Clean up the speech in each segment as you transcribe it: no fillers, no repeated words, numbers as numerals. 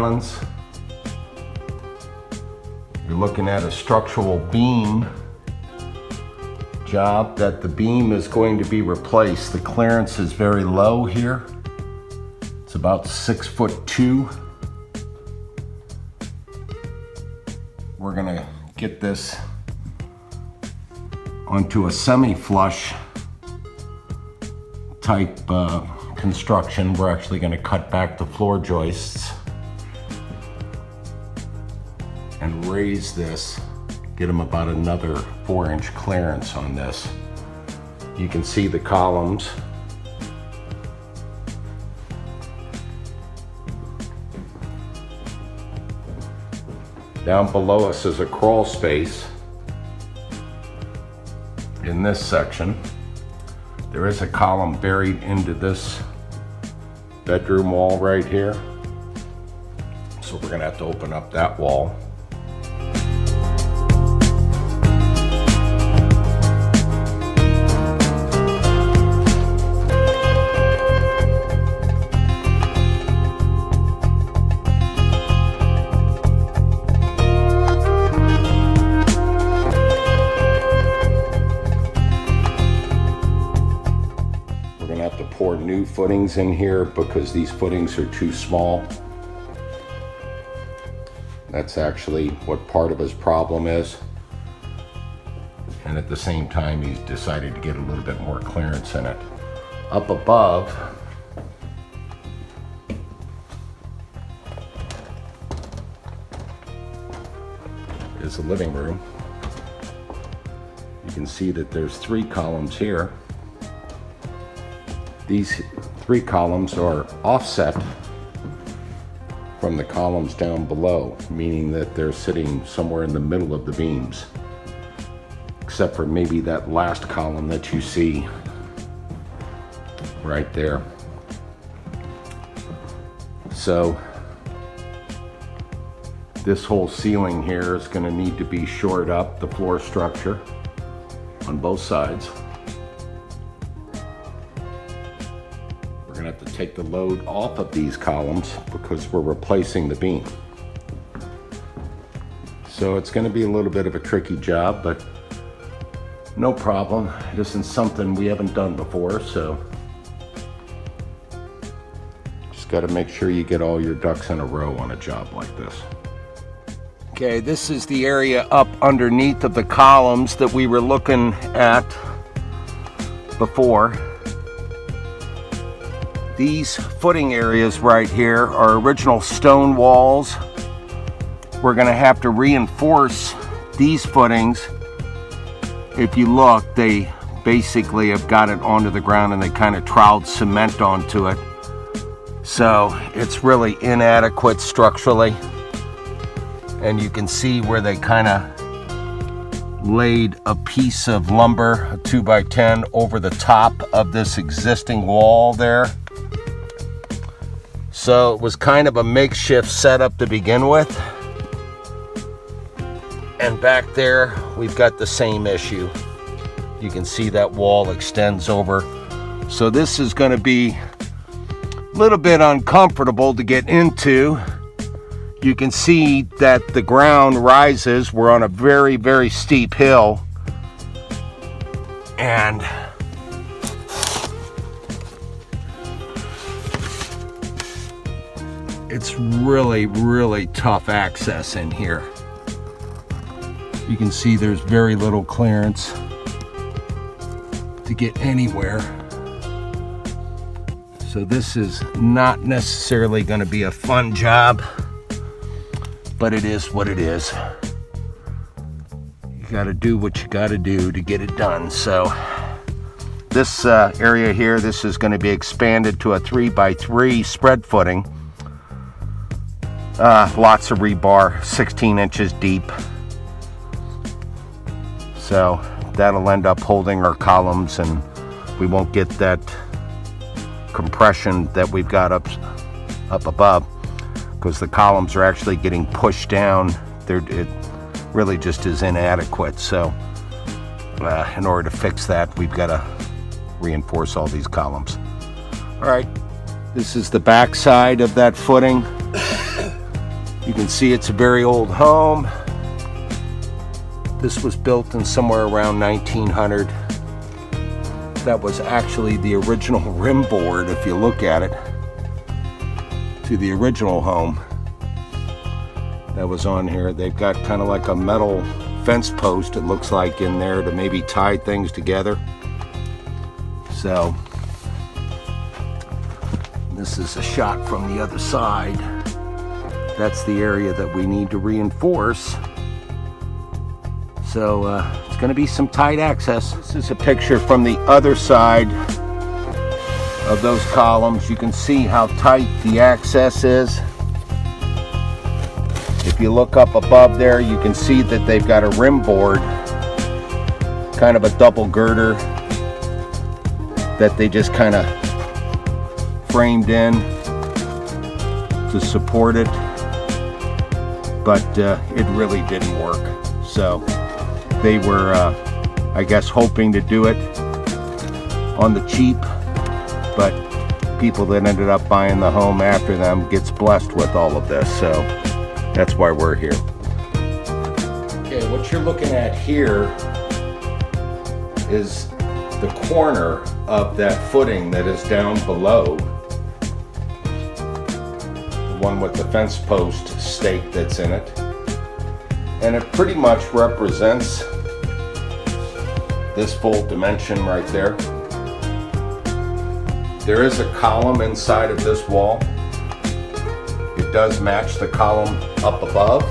bonds. You're looking at a structural beam job that the beam is going to be replaced. The clearance is very low here. It's about 6'2". We're gonna get this onto a semi-flush type construction. We're actually gonna cut back the floor joists and raise this, get them about another 4-inch clearance on this. You can see the columns. Down below us is a crawl space. In this section, there is a column buried into this bedroom wall right here. So we're gonna have to open up that wall. Pour new footings in here because these footings are too small. That's actually what part of his problem is. And at the same time, he's decided to get a little bit more clearance in it. Up above, is the living room. You can see that there's 3 columns here. These 3 columns are offset from the columns down below, meaning that they're sitting somewhere in the middle of the beams, except for maybe that last column that you see right there. So this whole ceiling here is going to need to be shored up, the floor structure on both sides. We're gonna have to take the load off of these columns because we're replacing the beam. So it's gonna be a little bit of a tricky job, but no problem. It isn't something we haven't done before, so just gotta make sure you get all your ducks in a row on a job like this. Okay, this is the area up underneath of the columns that we were looking at before. These footing areas right here are original stone walls. We're gonna have to reinforce these footings. If you look, they basically have got it onto the ground and they kind of troweled cement onto it. So it's really inadequate structurally. And you can see where they kind of laid a piece of lumber, a 2x10, over the top of this existing wall there. So it was kind of a makeshift setup to begin with. And back there, we've got the same issue. You can see that wall extends over. So this is going to be a little bit uncomfortable to get into. You can see that the ground rises. We're on a very, very steep hill. And it's really, really tough access in here. You can see there's very little clearance to get anywhere. So this is not necessarily going to be a fun job, but it is what it is. You got to do what you got to do to get it done. So this area here, this is going to be expanded to a 3x3 spread footing. Lots of rebar, 16 inches deep. So that'll end up holding our columns and we won't get that compression that we've got up above, because the columns are actually getting pushed down. It really just is inadequate. So in order to fix that, we've got to reinforce all these columns. All right, this is the back side of that footing. You can see it's a very old home. This was built in somewhere around 1900. That was actually the original rim board, if you look at it, to the original home that was on here. They've got kind of like a metal fence post, it looks like, in there to maybe tie things together. So this is a shot from the other side. That's the area that we need to reinforce. So it's going to be some tight access. This is a picture from the other side of those columns. You can see how tight the access is. If you look up above there, you can see that they've got a rim board, kind of a double girder that they just kind of framed in to support it, but it really didn't work. So they were, I guess, hoping to do it on the cheap, but people that ended up buying the home after them gets blessed with all of this, so that's why we're here. Okay, what you're looking at here is the corner of that footing that is down below, the one with the fence post stake that's in it. And it pretty much represents this full dimension right there. There is a column inside of this wall. It does match the column up above.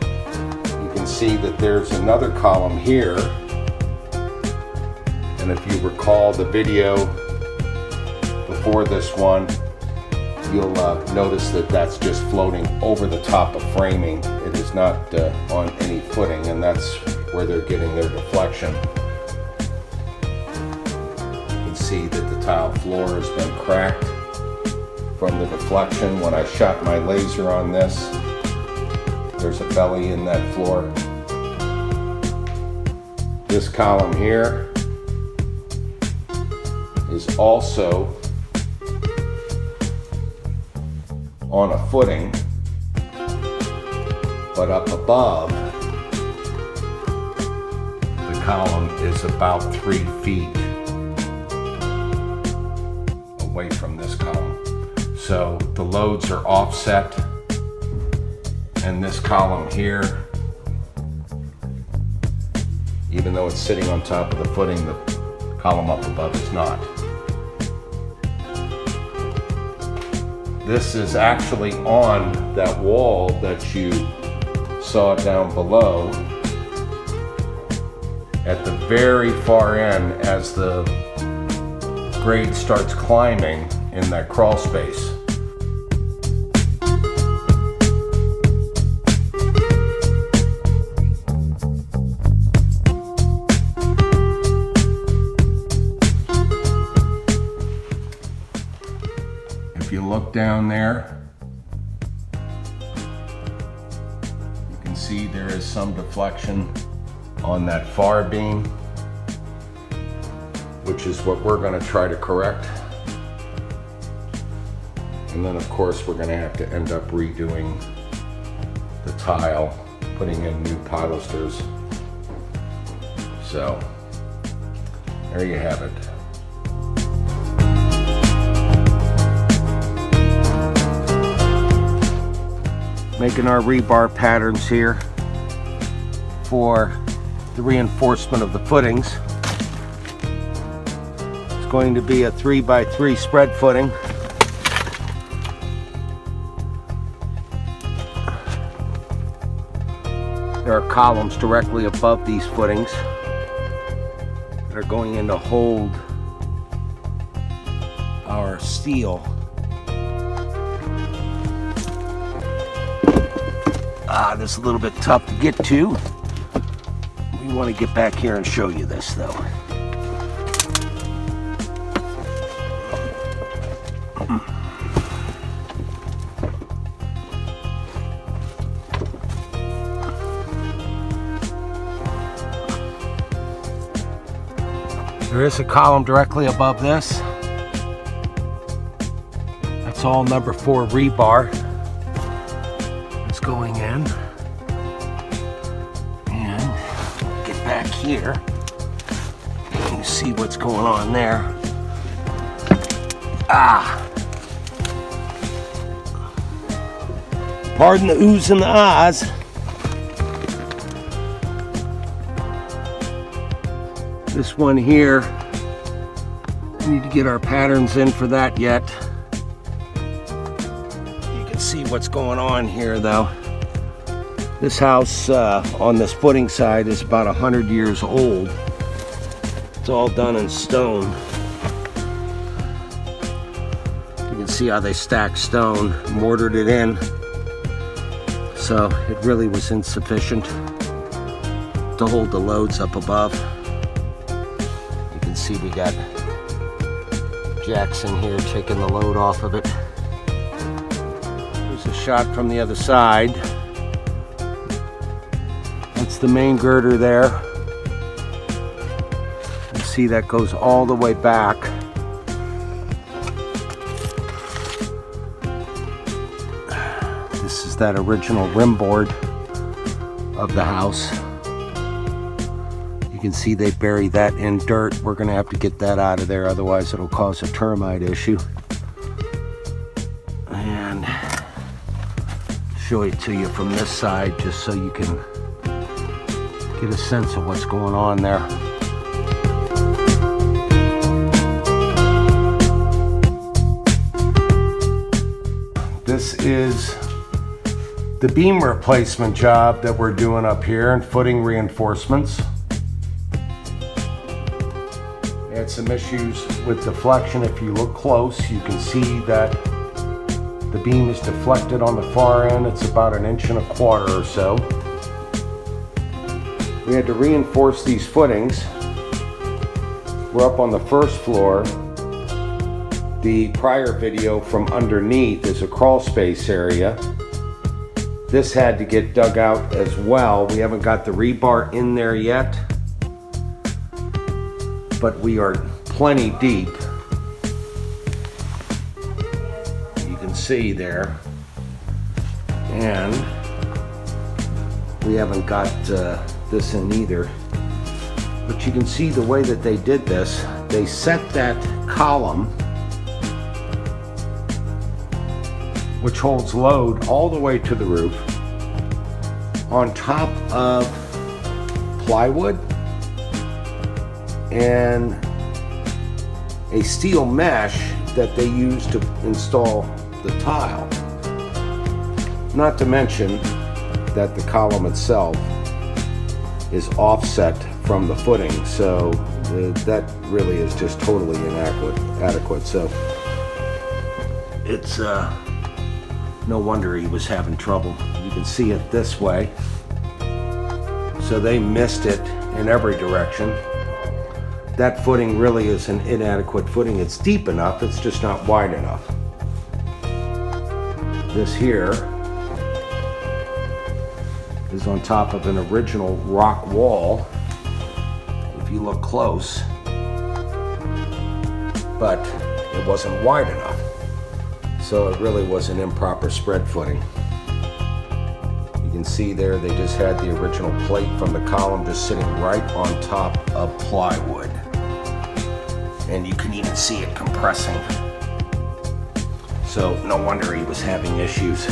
You can see that there's another column here. And if you recall the video before this one, you'll notice that that's just floating over the top of framing. It is not on any footing, and that's where they're getting their deflection. You can see that the tile floor has been cracked from the deflection. When I shot my laser on this, there's a belly in that floor. This column here is also on a footing, but up above, the column is about 3 feet away from this column. So the loads are offset, and this column here, even though it's sitting on top of the footing, the column up above is not. This is actually on that wall that you saw down below at the very far end as the grade starts climbing in that crawl space. If you look down there, you can see there is some deflection on that far beam, which is what we're going to try to correct. And then of course we're going to have to end up redoing the tile, putting in new pilasters. So there you have it. Making our rebar patterns here for the reinforcement of the footings. It's going to be a 3x3 spread footing. There are columns directly above these footings that are going in to hold our steel. This is a little bit tough to get to. We want to get back here and show you this though. There is a column directly above this. That's all number 4 rebar. going in. And get back here. You see what's going on there. Pardon the oohs and the ahs. This one here, we need to get our patterns in for that yet. You can see what's going on here though. This house on this footing side is about 100 years old. It's all done in stone. You can see how they stacked stone, mortared it in. So it really was insufficient to hold the loads up above. You can see we got Jackson here taking the load off of it. There's a shot from the other side. That's the main girder there. You see that goes all the way back. This is that original rim board of the house. You can see they bury that in dirt. We're going to have to get that out of there, otherwise it'll cause a termite issue. And show it to you from this side just so you can get a sense of what's going on there. This is the beam replacement job that we're doing up here and footing reinforcements. Had some issues with deflection. If you look close, you can see that the beam is deflected on the far end. It's about 1.25 inches or so. We had to reinforce these footings. We're up on the first floor. The prior video from underneath is a crawl space area. This had to get dug out as well. We haven't got the rebar in there yet, but we are plenty deep. You can see there. And we haven't got this in either. But you can see the way that they did this. They set that column, which holds load all the way to the roof, on top of plywood and a steel mesh that they use to install the tile. Not to mention that the column itself is offset from the footing, so that really is just totally inadequate. So it's no wonder he was having trouble. You can see it this way. So they missed it in every direction. That footing really is an inadequate footing. It's deep enough, it's just not wide enough. This here is on top of an original rock wall, if you look close, but it wasn't wide enough. So it really was an improper spread footing. You can see there they just had the original plate from the column just sitting right on top of plywood. And you can even see it compressing. So no wonder he was having issues.